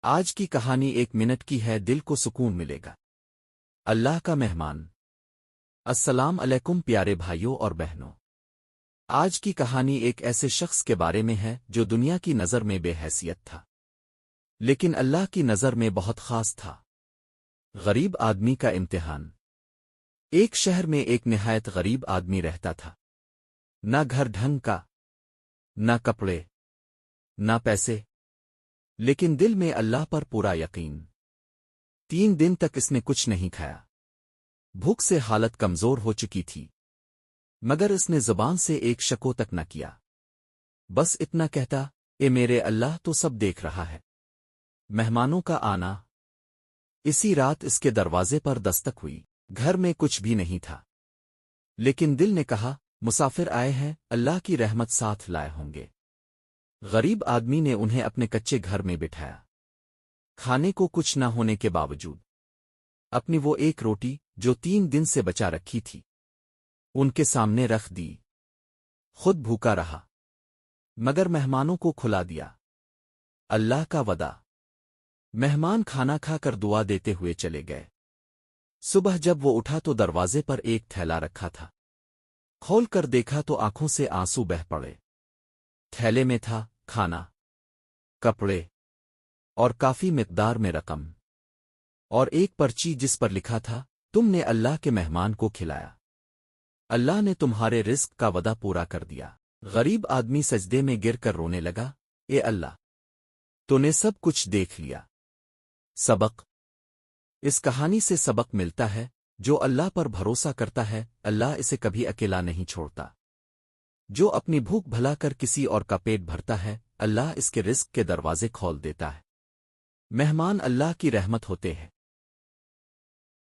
آج کی کہانی 1 منٹ کی ہے، دل کو سکون ملے گا۔ اللہ کا مہمان۔ السلام علیکم پیارے بھائیوں اور بہنوں۔ آج کی کہانی ایک ایسے شخص کے بارے میں ہے جو دنیا کی نظر میں بے حیثیت تھا، لیکن اللہ کی نظر میں بہت خاص تھا۔ غریب آدمی کا امتحان۔ ایک شہر میں ایک نہایت غریب آدمی رہتا تھا۔ نہ گھر ڈھنگ کا، نہ کپڑے، نہ پیسے، لیکن دل میں اللہ پر پورا یقین۔ 3 دن تک اس نے کچھ نہیں کھایا۔ بھوک سے حالت کمزور ہو چکی تھی، مگر اس نے زبان سے ایک شکو تک نہ کیا۔ بس اتنا کہتا، اے میرے اللہ، تو سب دیکھ رہا ہے۔ مہمانوں کا آنا۔ اسی رات اس کے دروازے پر دستک ہوئی۔ گھر میں کچھ بھی نہیں تھا، لیکن دل نے کہا، مسافر آئے ہیں، اللہ کی رحمت ساتھ لائے ہوں گے۔ غریب آدمی نے انہیں اپنے کچے گھر میں بٹھایا۔ کھانے کو کچھ نہ ہونے کے باوجود اپنی وہ ایک روٹی جو 3 دن سے بچا رکھی تھی ان کے سامنے رکھ دی۔ خود بھوکا رہا، مگر مہمانوں کو کھلا دیا۔ اللہ کا وعدہ۔ مہمان کھانا کھا کر دعا دیتے ہوئے چلے گئے۔ صبح جب وہ اٹھا تو دروازے پر ایک تھیلا رکھا تھا۔ کھول کر دیکھا تو آنکھوں سے آنسو بہہ پڑے۔ تھیلے میں تھا کھانا، کپڑے اور کافی مقدار میں رقم، اور ایک پرچی جس پر لکھا تھا، تم نے اللہ کے مہمان کو کھلایا، اللہ نے تمہارے رزق کا وعدہ پورا کر دیا۔ غریب آدمی سجدے میں گر کر رونے لگا، اے اللہ، تو نے سب کچھ دیکھ لیا۔ سبق۔ اس کہانی سے سبق ملتا ہے، جو اللہ پر بھروسہ کرتا ہے، اللہ اسے کبھی اکیلا نہیں چھوڑتا۔ جو اپنی بھوک بھلا کر کسی اور کا پیٹ بھرتا ہے، اللہ اس کے رزق کے دروازے کھول دیتا ہے۔ مہمان اللہ کی رحمت ہوتے ہیں۔